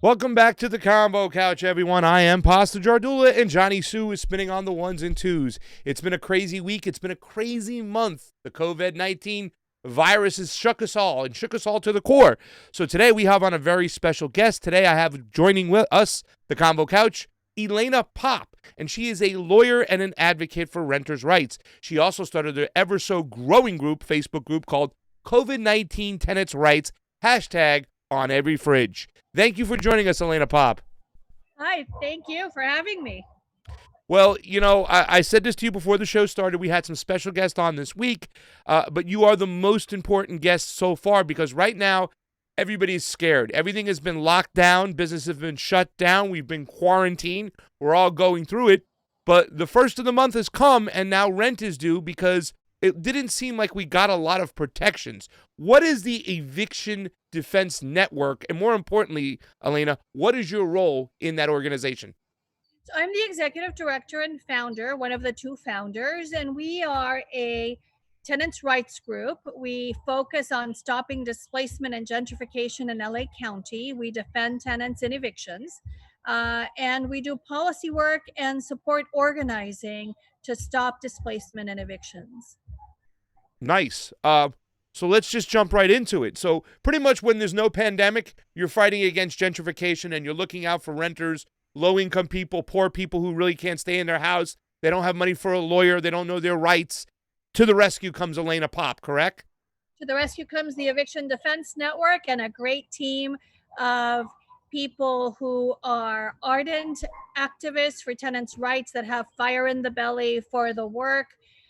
Welcome back to the Combo Couch, everyone. I am Pasta Jardula, and Johnny Sue is spinning on the ones and twos. It's been a crazy week. It's been a crazy month. The COVID-19 virus has shook us all to the core. So today we have on a very special guest. Today I have joining with us, the Combo Couch, Elena Pop, and she is a lawyer and an advocate for renters' rights. She also started an ever-so-growing Facebook group called COVID-19 Tenants' Rights, hashtag on every fridge. Thank you for joining us, Elena Pop. Hi, thank you for having me. Well, you know, I said this to you before the show started. We had some special guests on this week, but you are the most important guest so far because right now, everybody's scared. Everything has been locked down. Businesses have been shut down. We've been quarantined. We're all going through it. But the first of the month has come, and now rent is due because it didn't seem like we got a lot of protections. What is the Eviction Defense Network? And more importantly, Elena, what is your role in that organization? So I'm the executive director and founder, one of the two founders, and we are a tenants' rights group. We focus on stopping displacement and gentrification in LA County. We defend tenants in evictions, and we do policy work and support organizing to stop displacement and evictions. Nice. So let's just jump right into it. So pretty much when there's no pandemic, you're fighting against gentrification and you're looking out for renters, low-income people, poor people who really can't stay in their house. They don't have money for a lawyer. They don't know their rights. To the rescue comes Elena Pop, correct? To the rescue comes the Eviction Defense Network and a great team of people who are ardent activists for tenants' rights that have fire in the belly for the work,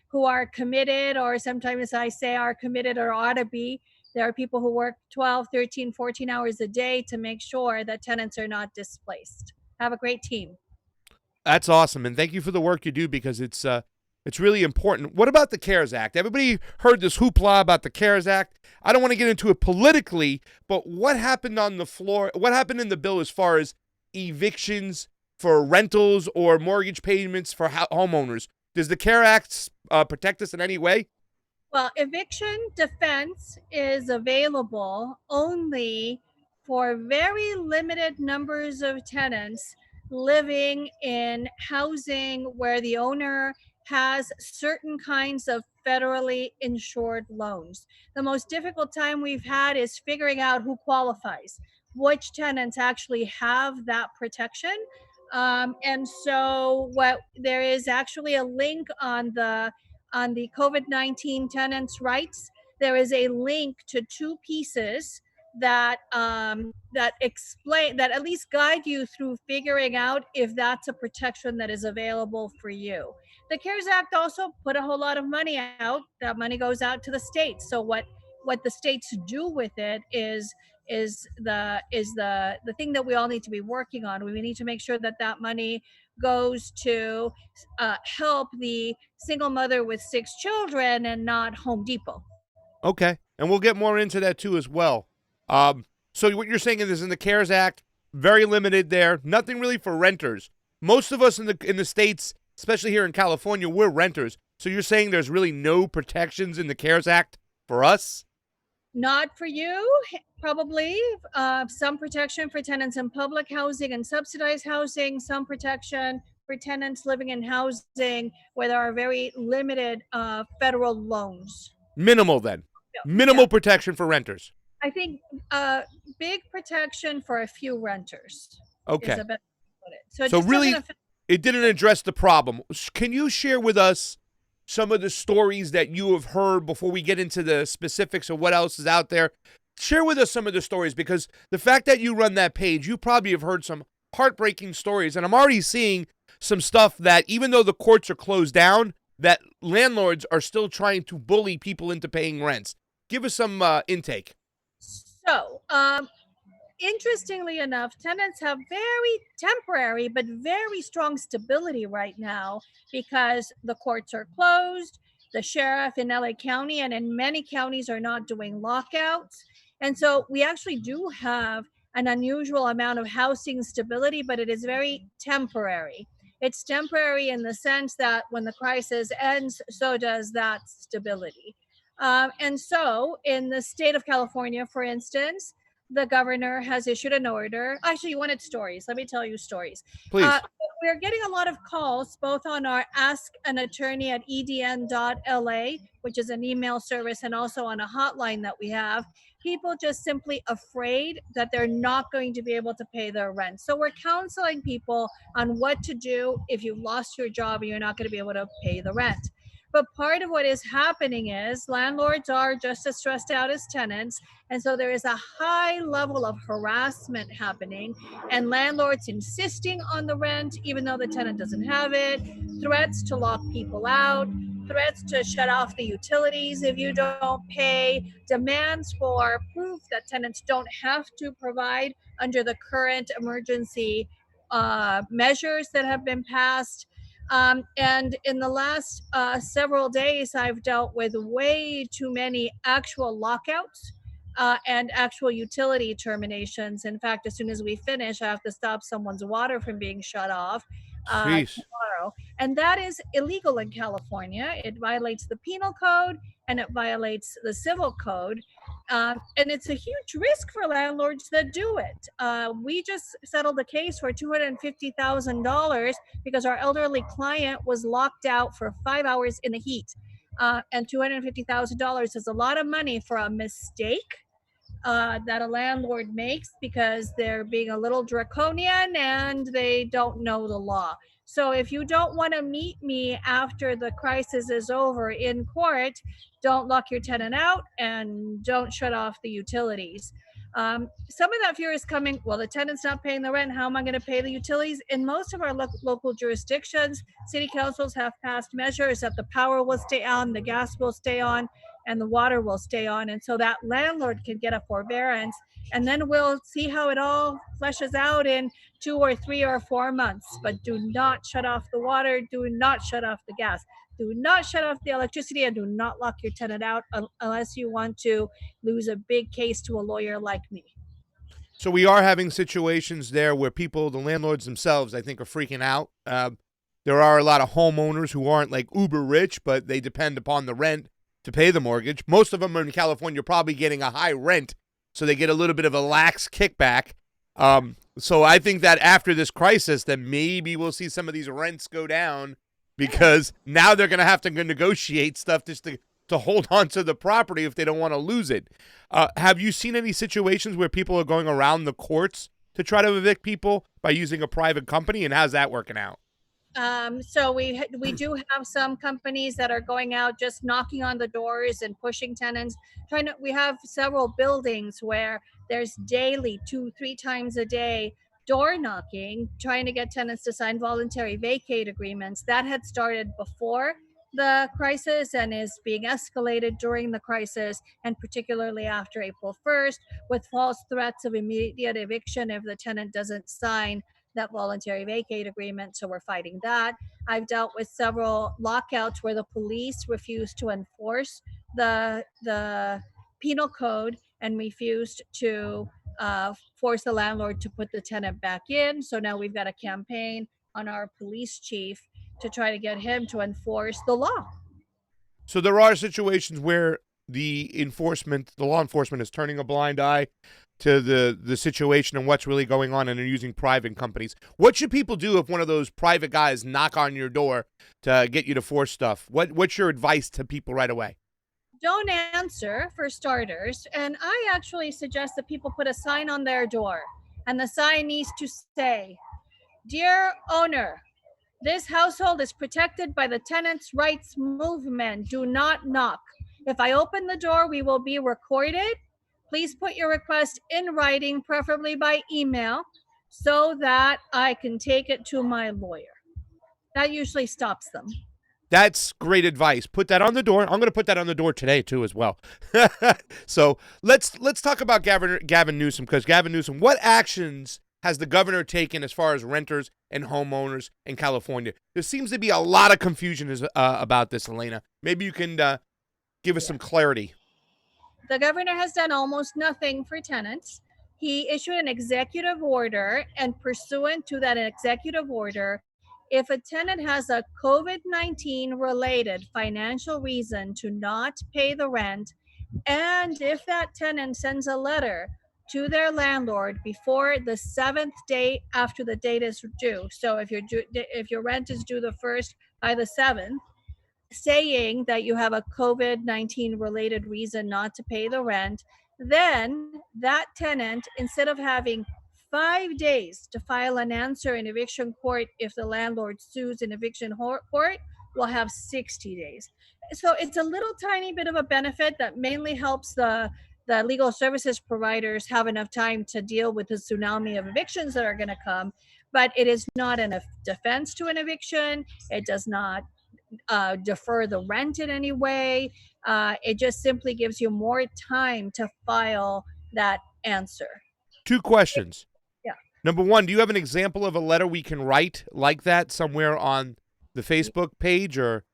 who are committed, or sometimes I say are committed or ought to be. There are people who work 12, 13, 14 hours a day to make sure that tenants are not displaced. Have a great team. That's awesome, and thank you for the work you do because it's really important. What about the CARES Act? Everybody heard this hoopla about the CARES Act. I don't want to get into it politically, but what happened on the floor? What happened in the bill as far as evictions for rentals or mortgage payments for homeowners? Does the CARES Act protect us in any way? Well, eviction defense is available only for very limited numbers of tenants living in housing where the owner has certain kinds of federally insured loans. The most difficult time we've had is figuring out who qualifies, which tenants actually have that protection. And so what there is actually a link on the COVID-19 tenants' rights. There is a link to two pieces that explain that at least guide you through figuring out if that's a protection that is available for you. The CARES Act also put a whole lot of money out. That money goes out to the states. So what the states do with it is the thing that we all need to be working on. We need to make sure that that money goes to help the single mother with 6 children and not Home Depot. Okay, and we'll get more into that too as well. So what you're saying is in the CARES Act, very limited there. Nothing really for renters. Most of us in the states, especially here in California, we're renters. So you're saying there's really no protections in the CARES Act for us? Not for you, probably. Some protection for tenants in public housing and subsidized housing, some protection for tenants living in housing where there are very limited federal loans. Minimal then. Yeah, Minimal protection for renters. I think big protection for a few renters is Okay. a better way to put it. So it So just doesn't really, affect. it didn't address the problem. Can you share with us some of the stories that you have heard before we get into the specifics of what else is out there? Share with us some of the stories because the fact that you run that page, you probably have heard some heartbreaking stories. And I'm already seeing some stuff that even though the courts are closed down, that landlords are still trying to bully people into paying rents. Give us some intake. So, interestingly enough, tenants have very temporary but very strong stability right now because the courts are closed. The sheriff in LA County and in many counties are not doing lockouts. And so we actually do have an unusual amount of housing stability, but it is very temporary. It's temporary in the sense that when the crisis ends, so does that stability. And so, in the state of California, for instance, the governor has issued an order. Actually, you wanted stories. Let me tell you stories. Uh, Please. we're getting a lot of calls both on our Ask an Attorney at edn.la, which is an email service, and also on a hotline that we have. People just simply afraid that they're not going to be able to pay their rent. So we're counseling people on what to do if you've lost your job and you're not going to be able to pay the rent. But part of what is happening is landlords are just as stressed out as tenants. And so there is a high level of harassment happening, and landlords insisting on the rent, even though the tenant doesn't have it, threats to lock people out, threats to shut off the utilities if you don't pay, demands for proof that tenants don't have to provide under the current emergency measures that have been passed. And in the last several days, I've dealt with way too many actual lockouts and actual utility terminations. In fact, as soon as we finish, I have to stop someone's water from being shut off Sheesh. tomorrow. And that is illegal in California. It violates the penal code and it violates the civil code. And it's a huge risk for landlords that do it. We just settled a case for $250,000 because our elderly client was locked out for 5 hours in the heat. And $250,000 is a lot of money for a mistake that a landlord makes because they're being a little draconian and they don't know the law. So if you don't want to meet me after the crisis is over in court, don't lock your tenant out and don't shut off the utilities. Some of that fear is coming. Well, the tenant's not paying the rent. How am I going to pay the utilities? In most of our local jurisdictions, city councils have passed measures that the power will stay on, the gas will stay on, and the water will stay on. And so that landlord can get a forbearance. And then we'll see how it all fleshes out in 2 or 3 or 4 months. But do not shut off the water. Do not shut off the gas. Do not shut off the electricity, and do not lock your tenant out unless you want to lose a big case to a lawyer like me. So we are having situations there where people, the landlords themselves, I think, are freaking out. There are a lot of homeowners who aren't like uber rich, but they depend upon the rent to pay the mortgage. Most of them are in California probably getting a high rent, so they get a little bit of a lax kickback. So I think that after this crisis, then maybe we'll see some of these rents go down because now they're going to have to negotiate stuff just to hold on to the property if they don't want to lose it. Have you seen any situations where people are going around the courts to try to evict people by using a private company, and how's that working out? So we do have some companies that are going out, just knocking on the doors and pushing tenants. We have several buildings where there's daily 2-3 times a day door knocking, trying to get tenants to sign voluntary vacate agreements. That had started before the crisis and is being escalated during the crisis, and particularly after April 1st, with false threats of immediate eviction if the tenant doesn't sign that voluntary vacate agreement. So we're fighting that. I've dealt with several lockouts where the police refused to enforce the penal code and refused to force the landlord to put the tenant back in. So now we've got a campaign on our police chief to try to get him to enforce the law. So there are situations where the law enforcement is turning a blind eye to the situation and what's really going on, and they're using private companies. What should people do if one of those private guys knock on your door to get you to force stuff? What's your advice to people right away? Don't answer, for starters. And I actually suggest that people put a sign on their door. And the sign needs to say, "Dear owner, this household is protected by the tenants' rights movement. Do not knock. If I open the door, we will be recorded. Please put your request in writing, preferably by email, so that I can take it to my lawyer." That usually stops them. That's great advice. Put that on the door. I'm going to put that on the door today too, as well. So let's talk about Gavin Newsom, because Gavin Newsom, what actions has the governor taken as far as renters and homeowners in California? There seems to be a lot of confusion about this, Elena. Maybe you can give us some clarity. The governor has done almost nothing for tenants. He issued an executive order, and pursuant to that executive order, if a tenant has a COVID-19 related financial reason to not pay the rent, and if that tenant sends a letter to their landlord before the 7th day after the date is due. So if your rent is due the 1st, by the 7th, saying that you have a COVID-19 related reason not to pay the rent, then that tenant, instead of having 5 days to file an answer in eviction court if the landlord sues in eviction court, will have 60 days. So it's a little tiny bit of a benefit that mainly helps the legal services providers have enough time to deal with the tsunami of evictions that are going to come. But it is not a defense to an eviction. It does not defer the rent in any way. It just simply gives you more time to file that answer. 2 questions. Yeah. Number 1, do you have an example of a letter we can write like that somewhere on the Facebook page or?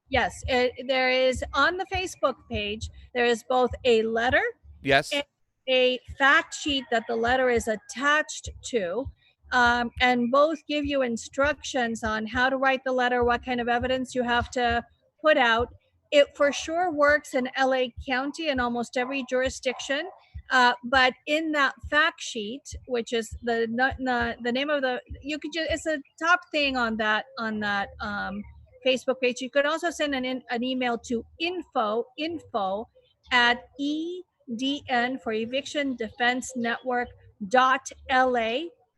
Yes, there is on the Facebook page, there is both a letter Yes. and a fact sheet that the letter is attached to. And both give you instructions on how to write the letter, what kind of evidence you have to put out. It for sure works in LA County and almost every jurisdiction. But in that fact sheet, which is the name of the, you could just, it's a top thing on that Facebook page. You could also send an email to info at EDN for Eviction Defense Network.la,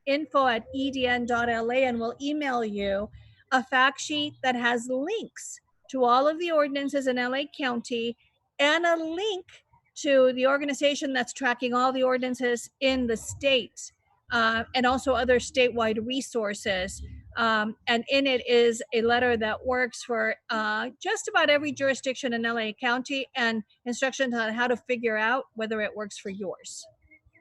info at edn.la, and we'll email you a fact sheet that has links to all of the ordinances in LA County and a link to the organization that's tracking all the ordinances in the state, and also other statewide resources. And in it is a letter that works for just about every jurisdiction in LA County and instructions on how to figure out whether it works for yours.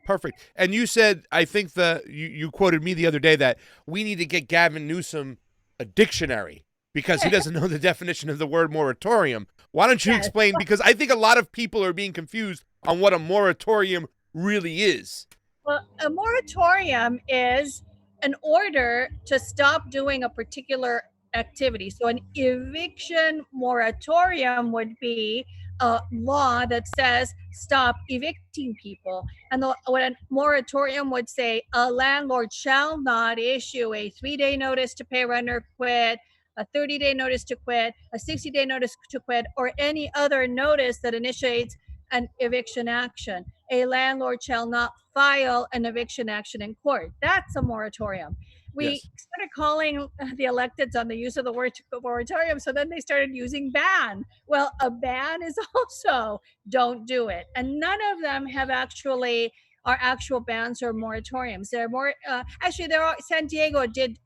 Perfect. And you said, I think you quoted me the other day that we need to get Gavin Newsom a dictionary because he doesn't know the definition of the word moratorium. Why don't you explain? Because I think a lot of people are being confused on what a moratorium really is. Well, a moratorium is an order to stop doing a particular activity. So an eviction moratorium would be a law that says stop evicting people. And what a moratorium would say, a landlord shall not issue a 3-day notice to pay rent or quit, a 30-day notice to quit, a 60-day notice to quit, or any other notice that initiates an eviction action. A landlord shall not file an eviction action in court. That's a moratorium. We started calling the electeds on the use of the word moratorium, so then they started using ban. Well, a ban is also don't do it. And none of them have actually are actual bans or moratoriums. They're more actually there are San Diego did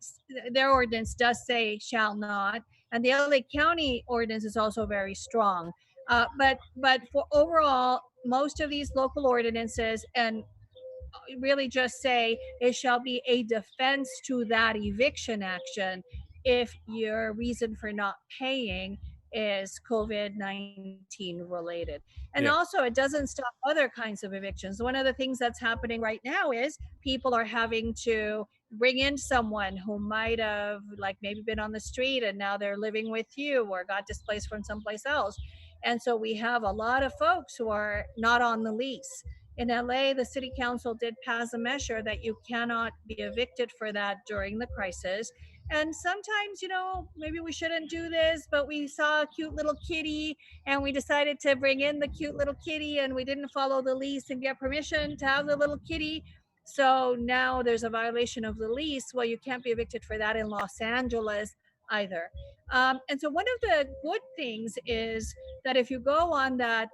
their ordinance does say shall not, and the LA County ordinance is also very strong. But for overall, most of these local ordinances and really just say it shall be a defense to that eviction action if your reason for not paying is COVID-19 related. And also, it doesn't stop other kinds of evictions. One of the things that's happening right now is people are having to bring in someone who might have like maybe been on the street and now they're living with you or got displaced from someplace else. And so we have a lot of folks who are not on the lease. In LA, the city council did pass a measure that you cannot be evicted for that during the crisis. And sometimes, maybe we shouldn't do this, but we saw a cute little kitty and we decided to bring in the cute little kitty and we didn't follow the lease and get permission to have the little kitty. So now there's a violation of the lease. Well, you can't be evicted for that in Los Angeles either. And so one of the good things is that if you go on that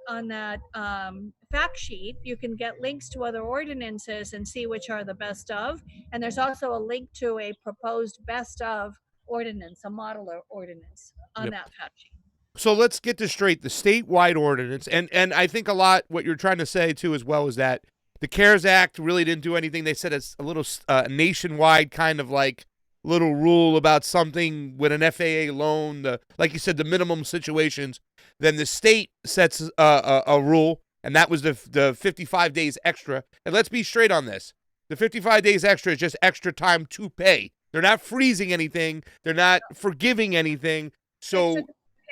fact sheet, you can get links to other ordinances and see which are the best of. And there's also a link to a proposed best of ordinance, a model ordinance on that fact sheet. So let's get this straight. The statewide ordinance, and I think a lot what you're trying to say too as well is that the CARES Act really didn't do anything. They said it's a little nationwide kind of like little rule about something with an FAA loan, like you said, the minimum situations. Then the state sets a rule, and that was the 55 days extra. And let's be straight on this. The 55 days extra is just extra time to pay. They're not freezing anything. They're not forgiving anything. So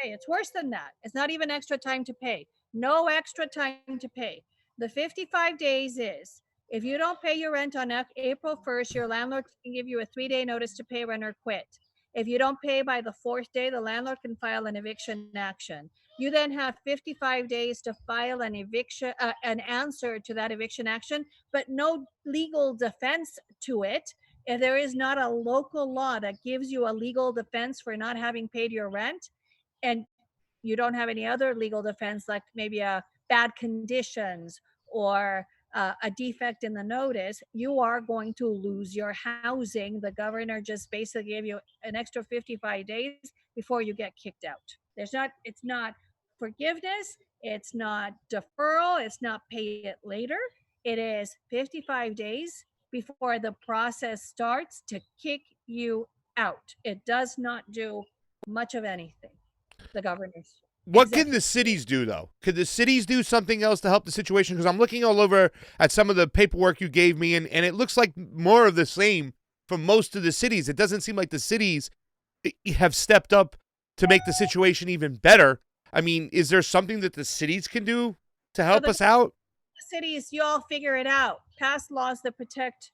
it's worse than that. It's not even extra time to pay. No extra time to pay. The 55 days is If you don't pay your rent on April 1st, your landlord can give you a 3-day notice to pay rent or quit. If you don't pay by the fourth day, the landlord can file an eviction action. You then have 55 days to file an answer to that eviction action, but no legal defense to it. If there is not a local law that gives you a legal defense for not having paid your rent, and you don't have any other legal defense, like maybe a bad conditions or a defect in the notice, you are going to lose your housing. The governor just basically gave you an extra 55 days before you get kicked out. It's not forgiveness, it's not deferral, it's not pay it later. It is 55 days before the process starts to kick you out. It does not do much of anything, the governor's What can the executive. cities do, though? Could the cities do something else to help the situation? Because I'm looking all over at some of the paperwork you gave me, and it looks like more of the same for most of the cities. It doesn't seem like the cities have stepped up to make the situation even better. I mean, is there something that the cities can do to So help the us out? cities, you all figure it out. Pass laws that protect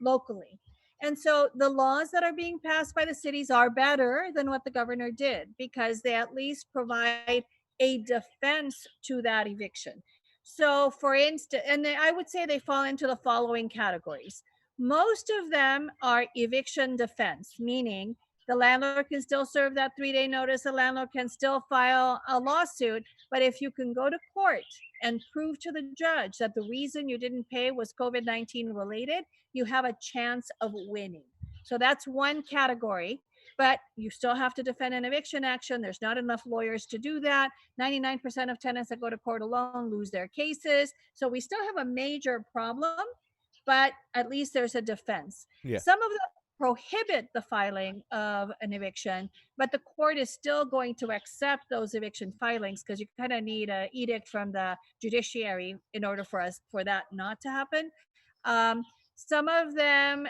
locally. And so the laws that are being passed by the cities are better than what the governor did because they at least provide a defense to that eviction. So, for instance, and I would say they fall into the following categories. Most of them are eviction defense, meaning the landlord can still serve that 3-day notice, the landlord can still file a lawsuit. But if you can go to court and prove to the judge that the reason you didn't pay was COVID-19 related, you have a chance of winning. So that's one category, but you still have to defend an eviction action. There's not enough lawyers to do that. 99% of tenants that go to court alone lose their cases. So we still have a major problem, but at least there's a defense. Yeah. Some of them prohibit the filing of an eviction, but the court is still going to accept those eviction filings because you kind of need an edict from the judiciary in order for that not to happen. Um, some of them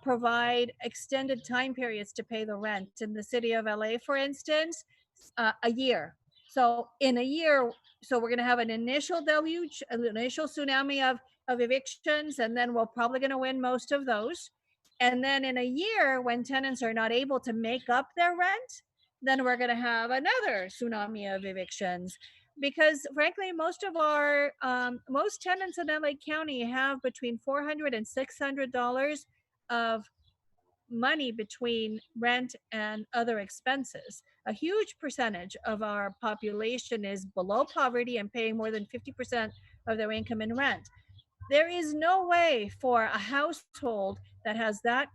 provide extended time periods to pay the rent. In the city of LA, for instance, a year. So in a year, so we're going to have an initial deluge, an initial tsunami of evictions, and then we're probably going to win most of those. And then in a year, when tenants are not able to make up their rent, then we're going to have another tsunami of evictions because frankly most tenants in LA County have between $400 and $600 of money between rent and other expenses. A huge percentage of our population is below poverty and paying more than 50% of their income in rent. There is no way for a household that has that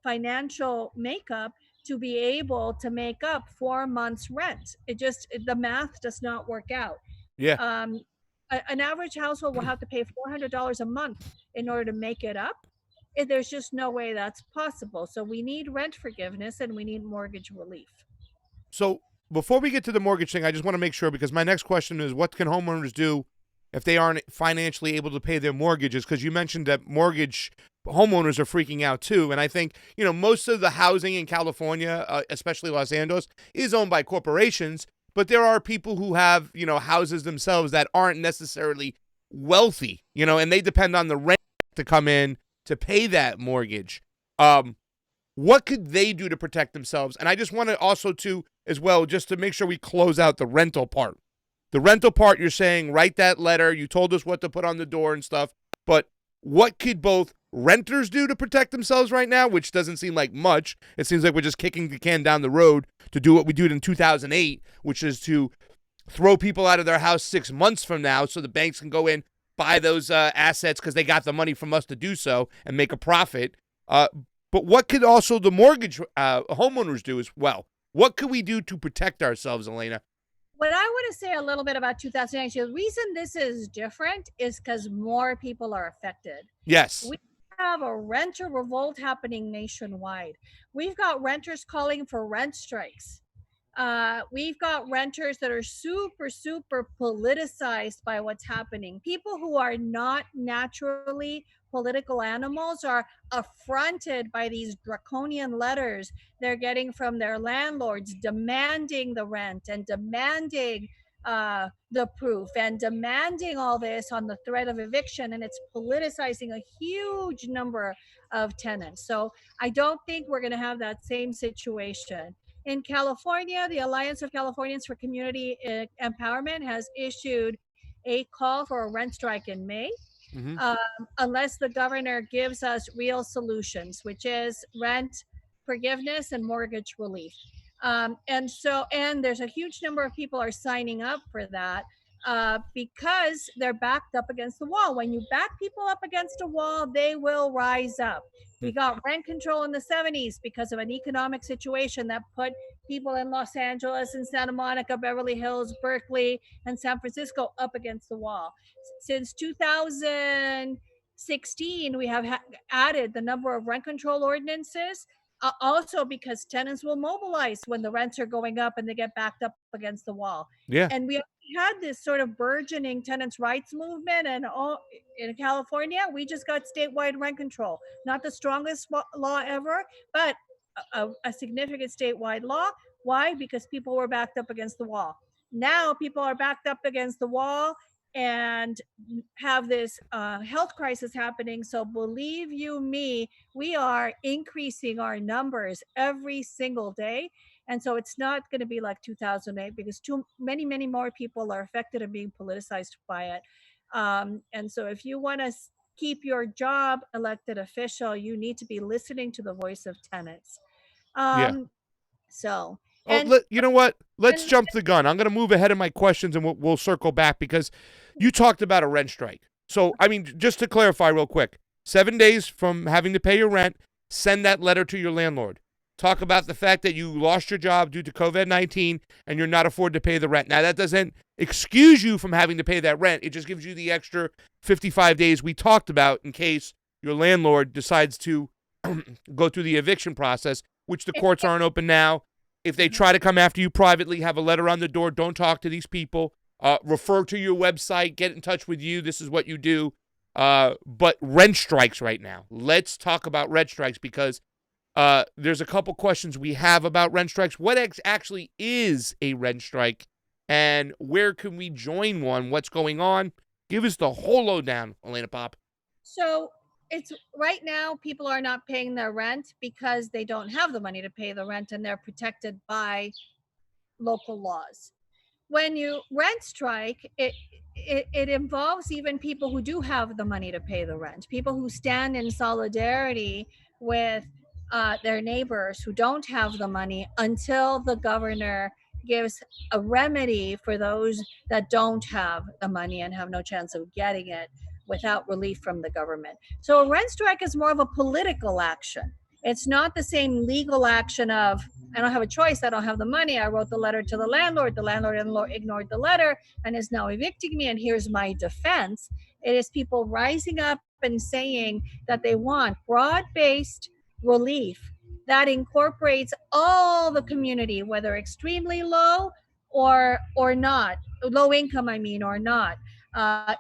financial makeup to be able to make up 4 months rent. The math does not work out. Yeah. um, an average household will have to pay $400 a month in order to make it up. There's just no way that's possible. So we need rent forgiveness and we need mortgage relief. So before we get to the mortgage thing, I just want to make sure because my next question is what can homeowners do if they aren't financially able to pay their mortgages? Because you mentioned that mortgage homeowners are freaking out too. And I think, most of the housing in California, especially Los Angeles, is owned by corporations. But there are people who have, houses themselves that aren't necessarily wealthy, and they depend on the rent to come in to pay that mortgage. What could they do to protect themselves? And I just want to also as well, just to make sure we close out the rental part. The rental part, you're saying, write that letter. You told us what to put on the door and stuff. But what could both renters do to protect themselves right now, which doesn't seem like much. It seems like we're just kicking the can down the road to do what we did in 2008, which is to throw people out of their house 6 months from now so the banks can go in, buy those assets because they got the money from us to do so and make a profit. But what could also the mortgage homeowners do as well? What could we do to protect ourselves, Elena? What I want to say a little bit about 2008, the reason this is different is because more people are affected. Yes. We have a renter revolt happening nationwide. We've got renters calling for rent strikes. We've got renters that are super politicized by what's happening. People who are not naturally political animals are affronted by these draconian letters they're getting from their landlords demanding the rent and demanding the proof and demanding all this on the threat of eviction, and it's politicizing a huge number of tenants. So I don't think we're going to have that same situation. In California, the Alliance of Californians for Community Empowerment has issued a call for a rent strike in May, Hmm. um, unless the governor gives us real solutions, which is rent forgiveness and mortgage relief. And there's a huge number of people are signing up for that because they're backed up against the wall. When you back people up against a wall, they will rise up. We got rent control in the 70s because of an economic situation that put people in Los Angeles and Santa Monica, Beverly Hills, Berkeley, and San Francisco up against the wall. Since 2016, we have added the number of rent control ordinances, also because tenants will mobilize when the rents are going up and they get backed up against the wall. Yeah. And we had this sort of burgeoning tenants' rights movement, and in California, we just got statewide rent control. Not the strongest law ever, but a significant statewide law. Why? Because people were backed up against the wall. Now people are backed up against the wall and have this health crisis happening. So believe you me, we are increasing our numbers every single day. And so it's not going to be like 2008 because too many more people are affected and being politicized by it. And so if you want to keep your job, elected official, you need to be listening to the voice of tenants. Yeah. Um, so, Oh, and, you know what? Let's and jump the gun. I'm going to move ahead of my questions and we'll circle back because you talked about a rent strike. So, I mean, just to clarify real quick, 7 days from having to pay your rent, send that letter to your landlord. Talk about the fact that you lost your job due to COVID-19 and you're not afford to pay the rent. Now, that doesn't excuse you from having to pay that rent. It just gives you the extra 55 days we talked about in case your landlord decides to go through the eviction process, which the courts aren't open now. If they try to come after you privately, have a letter on the door. Don't talk to these people. Refer to your website. Get in touch with you. This is what you do. But rent strikes right now. Let's talk about rent strikes because there's a couple questions we have about rent strikes. What actually is a rent strike? And where can we join one? What's going on? Give us the whole lowdown, Elena Pop. So it's right now people are not paying their rent because they don't have the money to pay the rent and they're protected by local laws. When you rent strike, it involves even people who do have the money to pay the rent, people who stand in solidarity with their neighbors who don't have the money until the governor gives a remedy for those that don't have the money and have no chance of getting it without relief from the government. So a rent strike is more of a political action. It's not the same legal action of I don't have a choice. I don't have the money. I wrote the letter to the landlord. The landlord ignored the letter and is now evicting me. And here's my defense. It is people rising up and saying that they want broad-based relief that incorporates all the community, whether extremely low or not, low income, I mean, or not.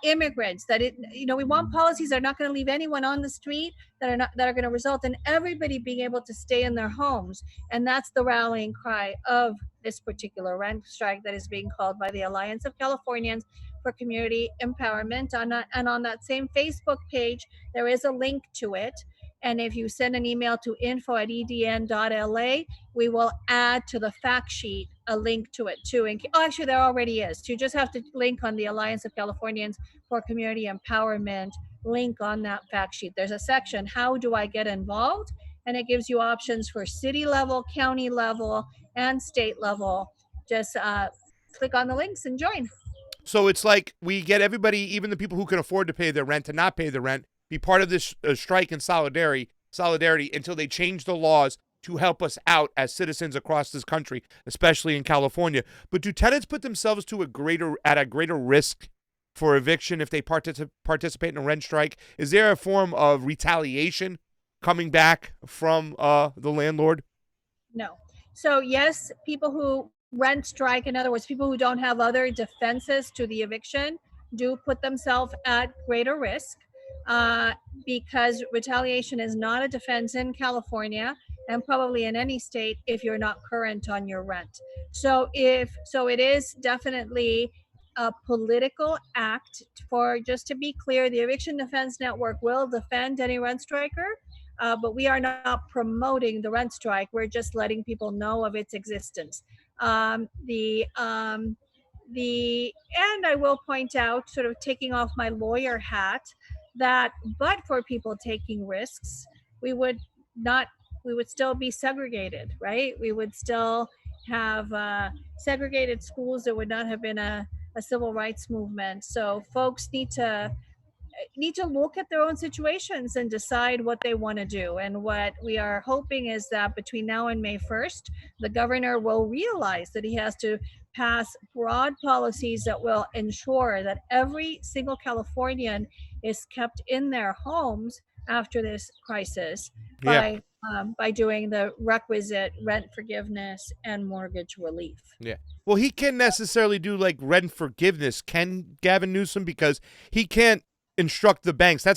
Immigrants we want policies that are not going to leave anyone on the street, that are going to result in everybody being able to stay in their homes. And that's the rallying cry of this particular rent strike that is being called by the Alliance of Californians for Community Empowerment. And on that same Facebook page, there is a link to it. And if you send an email to info@edn.la, we will add to the fact sheet a link to it too. Actually, there already is. You just have to link on the Alliance of Californians for Community Empowerment link on that fact sheet. There's a section, how do I get involved? And it gives you options for city level, county level, and state level. Just click on the links and join. So it's like we get everybody, even the people who can afford to pay their rent, to not pay the rent, be part of this strike and solidarity until they change the laws to help us out as citizens across this country, especially in California. But do tenants put themselves at a greater risk for eviction if they participate in a rent strike? Is there a form of retaliation coming back from the landlord? No. So yes, people who rent strike, in other words, people who don't have other defenses to the eviction, do put themselves at greater risk because retaliation is not a defense in California. and probably in any state if you're not current on your rent. So it is definitely a political act. For just to be clear, the Eviction Defense Network will defend any rent striker, but we are not promoting the rent strike. We're just letting people know of its existence. And I will point out, sort of taking off my lawyer hat, that but for people taking risks, we would not we would still be segregated, right? We would still have segregated schools. There would not have been a civil rights movement. So folks need to look at their own situations and decide what they want to do. And what we are hoping is that between now and May 1st, the governor will realize that he has to pass broad policies that will ensure that every single Californian is kept in their homes after this crisis Yeah. by doing the requisite rent forgiveness and mortgage relief. Yeah. Well, he can't necessarily do like rent forgiveness, can Gavin Newsom? Because he can't instruct the banks. I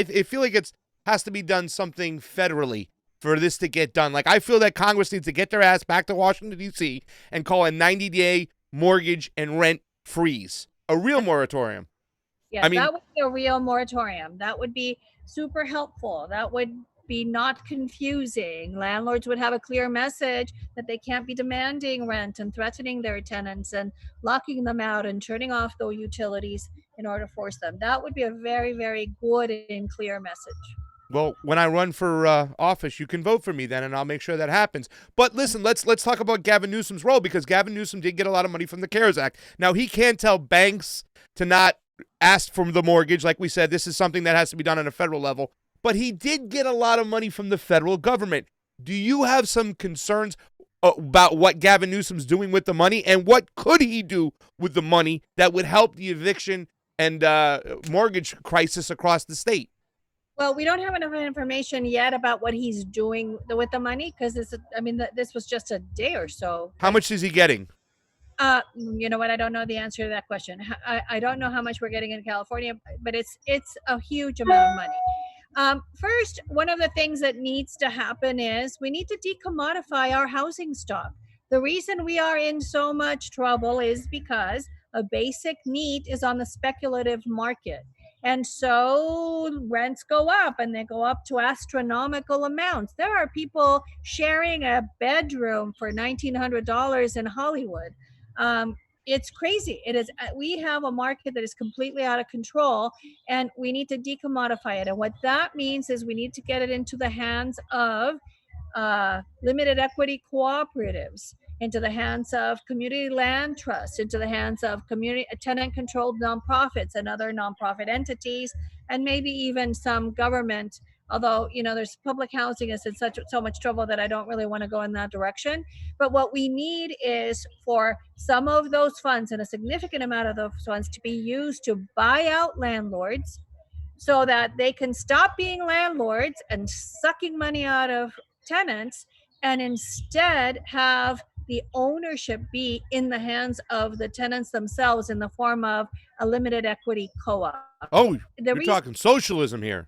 feel like it's has to be done something federally for this to get done. Like, I feel that Congress needs to get their ass back to Washington, D.C. and call a 90-day mortgage and rent freeze, a real moratorium. Yes, I mean, that would be a real moratorium. That would be super helpful. That would be not confusing. Landlords would have a clear message that they can't be demanding rent and threatening their tenants and locking them out and turning off those utilities in order to force them. That would be a very, very good and clear message. well, when I run for office, you can vote for me then, and I'll make sure that happens. But listen, let's talk about Gavin Newsom's role, because Gavin Newsom did get a lot of money from the CARES Act. Now, he can't tell banks to not ask for the mortgage. Like we said, this is something that has to be done on a federal level. But he did get a lot of money from the federal government. Do you have some concerns about what Gavin Newsom's doing with the money, and what could he do with the money that would help the eviction and mortgage crisis across the state? Well, we don't have enough information yet about what he's doing with the money, because this was just a day or so. How much is he getting? You know what? I don't know the answer to that question. I don't know how much we're getting in California, but it's a huge amount of money. First, one of the things that needs to happen is we need to decommodify our housing stock. The reason we are in so much trouble is because a basic need is on the speculative market. And so rents go up, and they go up to astronomical amounts. There are people sharing a bedroom for $1,900 in Hollywood. It's crazy. It is. We have a market that is completely out of control, and we need to decommodify it. And what that means is we need to get it into the hands of limited equity cooperatives, into the hands of community land trusts, into the hands of community tenant-controlled nonprofits and other nonprofit entities, and maybe even some government. Although, there's public housing is in so much trouble that I don't really want to go in that direction. But what we need is for some of those funds, and a significant amount of those funds, to be used to buy out landlords so that they can stop being landlords and sucking money out of tenants, and instead have the ownership be in the hands of the tenants themselves in the form of a limited equity co-op. Oh, you're talking socialism here.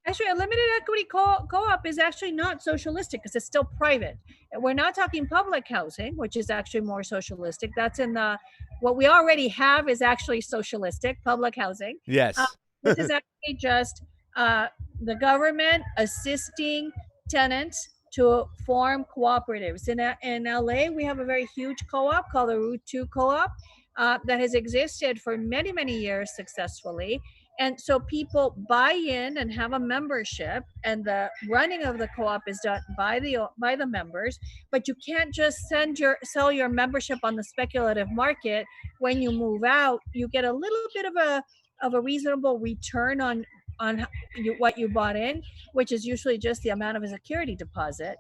Actually, a limited equity co-op is actually not socialistic because it's still private. We're not talking public housing, which is actually more socialistic. That's what we already have is actually socialistic, public housing. Yes. This is actually just the government assisting tenants to form cooperatives. In LA, we have a very huge co-op called the Route 2 Co-op that has existed for many, many years successfully. And so people buy in and have a membership, and the running of the co-op is done by the members. But you can't just sell your membership on the speculative market. When you move out, you get a little bit of a reasonable return on what you bought in, which is usually just the amount of a security deposit.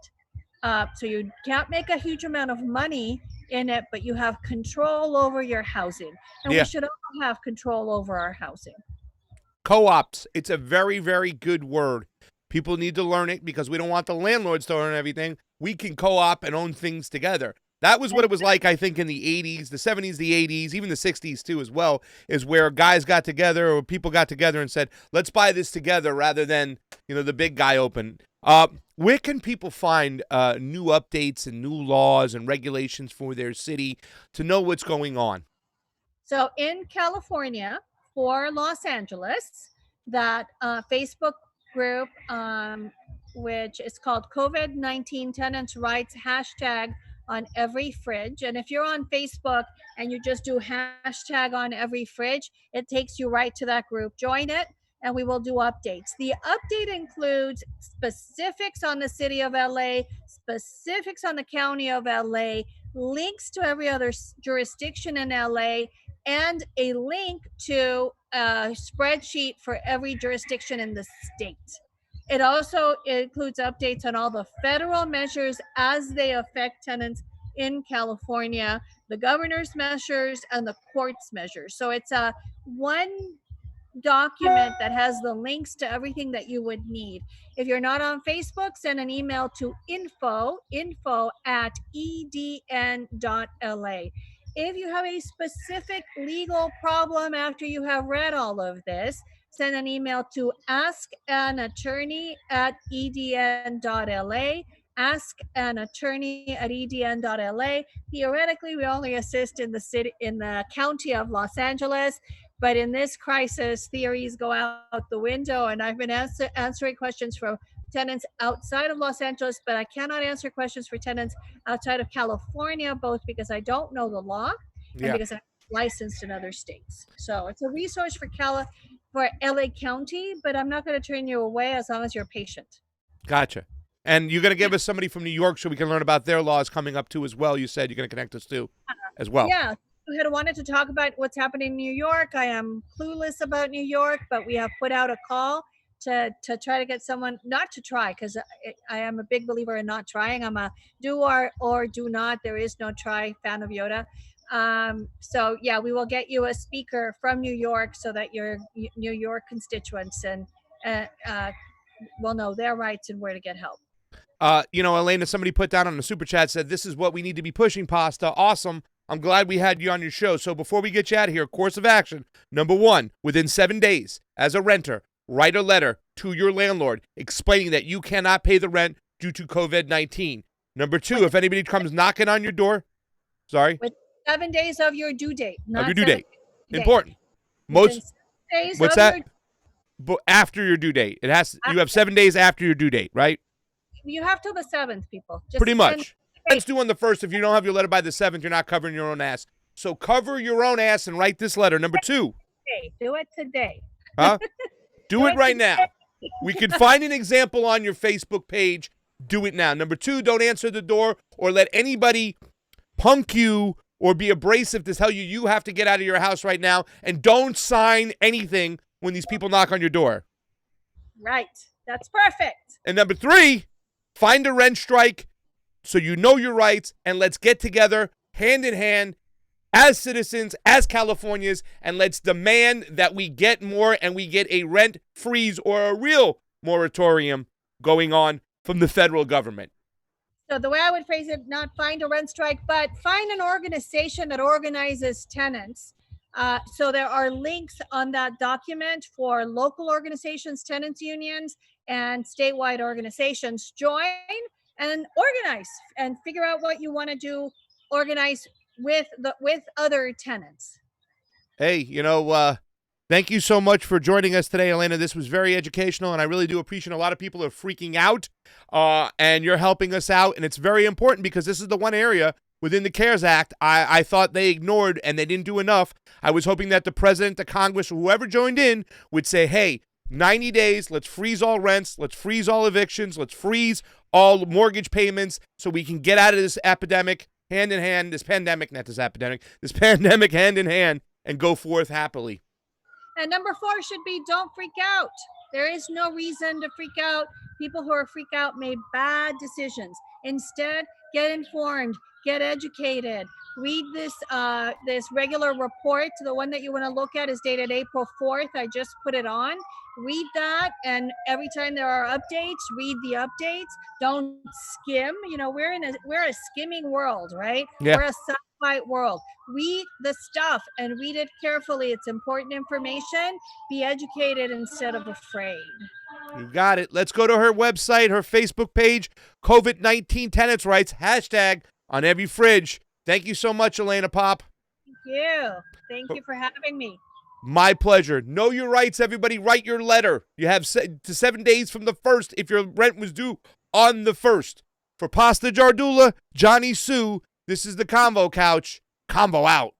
So you can't make a huge amount of money in it, but you have control over your housing. And we should all have control over our housing. Co-ops, it's a very, very good word. People need to learn it because we don't want the landlords to own everything. We can co-op and own things together. That was what it was like, I think, in the 80s, the 70s, the 80s, even the 60s too as well, is where guys got together or people got together and said, let's buy this together rather than, the big guy open. Where can people find new updates and new laws and regulations for their city to know what's going on? So in California, for Los Angeles, that Facebook group, which is called COVID-19 Tenants Rights hashtag on every fridge. And if you're on Facebook and you just do hashtag on every fridge, it takes you right to that group. Join it and we will do updates. The update includes specifics on the city of LA, specifics on the county of LA, links to every other jurisdiction in LA, and a link to a spreadsheet for every jurisdiction in the state. It also includes updates on all the federal measures as they affect tenants in California, the governor's measures, and the court's measures. So it's a one document that has the links to everything that you would need. If you're not on Facebook, send an email to info@edn.la. If you have a specific legal problem after you have read all of this, send an email to askanattorney@edn.la. Askanattorney@edn.la. Theoretically, we only assist in the county of Los Angeles, but in this crisis, theories go out the window, and I've been answering questions from tenants outside of Los Angeles, but I cannot answer questions for tenants outside of California, both because I don't know the law and Yeah, because I'm licensed in other states. So it's a resource for LA County, but I'm not going to turn you away as long as you're patient. gotcha. And you're going to give us somebody from New York so we can learn about their laws coming up too as well. You said you're going to connect us to as well. Yeah, I had wanted to talk about what's happening in New York. I am clueless about New York, but we have put out a call to try to get someone, not to try, because I am a big believer in not trying. I'm a do or do not. There is no try fan of Yoda. So yeah, we will get you a speaker from New York so that your New York constituents and will know their rights and where to get help. Elena, somebody put down on the super chat, said, this is what we need to be pushing, Pasta. Awesome. I'm glad we had you on your show. So before we get you out of here, course of action. Number 1, within 7 days, as a renter, write a letter to your landlord explaining that you cannot pay the rent due to COVID-19. Number 2, if anybody comes knocking on your door, With 7 days of your due date, not of your due 7 date. Important. Most, 7 days what's of that? your, After your due date. You have 7 days after your due date, right? you have till the 7th, people. Just Pretty much. Rent's due on the 1st. If you don't have your letter by the 7th, you're not covering your own ass. So cover your own ass and write this letter. Number 2. Do it today. Huh? Do it right now. We could find an example on your Facebook page. Do it now. Number 2, don't answer the door or let anybody punk you or be abrasive to tell you you have to get out of your house right now. And don't sign anything when these people knock on your door. Right. That's perfect. And number 3, find a rent strike so you know your rights, and let's get together hand in hand as citizens, as Californians, and let's demand that we get more and we get a rent freeze or a real moratorium going on from the federal government. So the way I would phrase it, not find a rent strike, but find an organization that organizes tenants. So there are links on that document for local organizations, tenants unions, and statewide organizations. Join and organize and figure out what you want to do. Organize with other tenants. Hey, thank you so much for joining us today, Elena. This was very educational, and I really do appreciate a lot of people are freaking out, and you're helping us out, and it's very important because this is the one area within the CARES Act I thought they ignored and they didn't do enough. I was hoping that the president, the Congress, or whoever joined in would say, hey, 90 days, let's freeze all rents, let's freeze all evictions, let's freeze all mortgage payments so we can get out of this epidemic hand in hand, this pandemic hand in hand, and go forth happily. And number 4 should be don't freak out. There is no reason to freak out. People who are freak out made bad decisions. Instead, get informed, get educated, read this regular report. The one that you want to look at is dated April 4th. I just put it on. Read that, and every time there are updates, read the updates. Don't skim. We're a skimming world, right? Yeah. We're a sci-fi world. Read the stuff and read it carefully. It's important information. Be educated instead of afraid. You got it. Let's go to her website, her Facebook page, COVID-19 tenants' rights, hashtag on every fridge. Thank you so much, Elena Pop. Thank you. Thank you for having me. My pleasure. Know your rights, everybody. Write your letter. You have to 7 days from the 1st if your rent was due on the 1st. For Pasta Jardula, Jonny Sue, this is the Convo Couch. Convo out.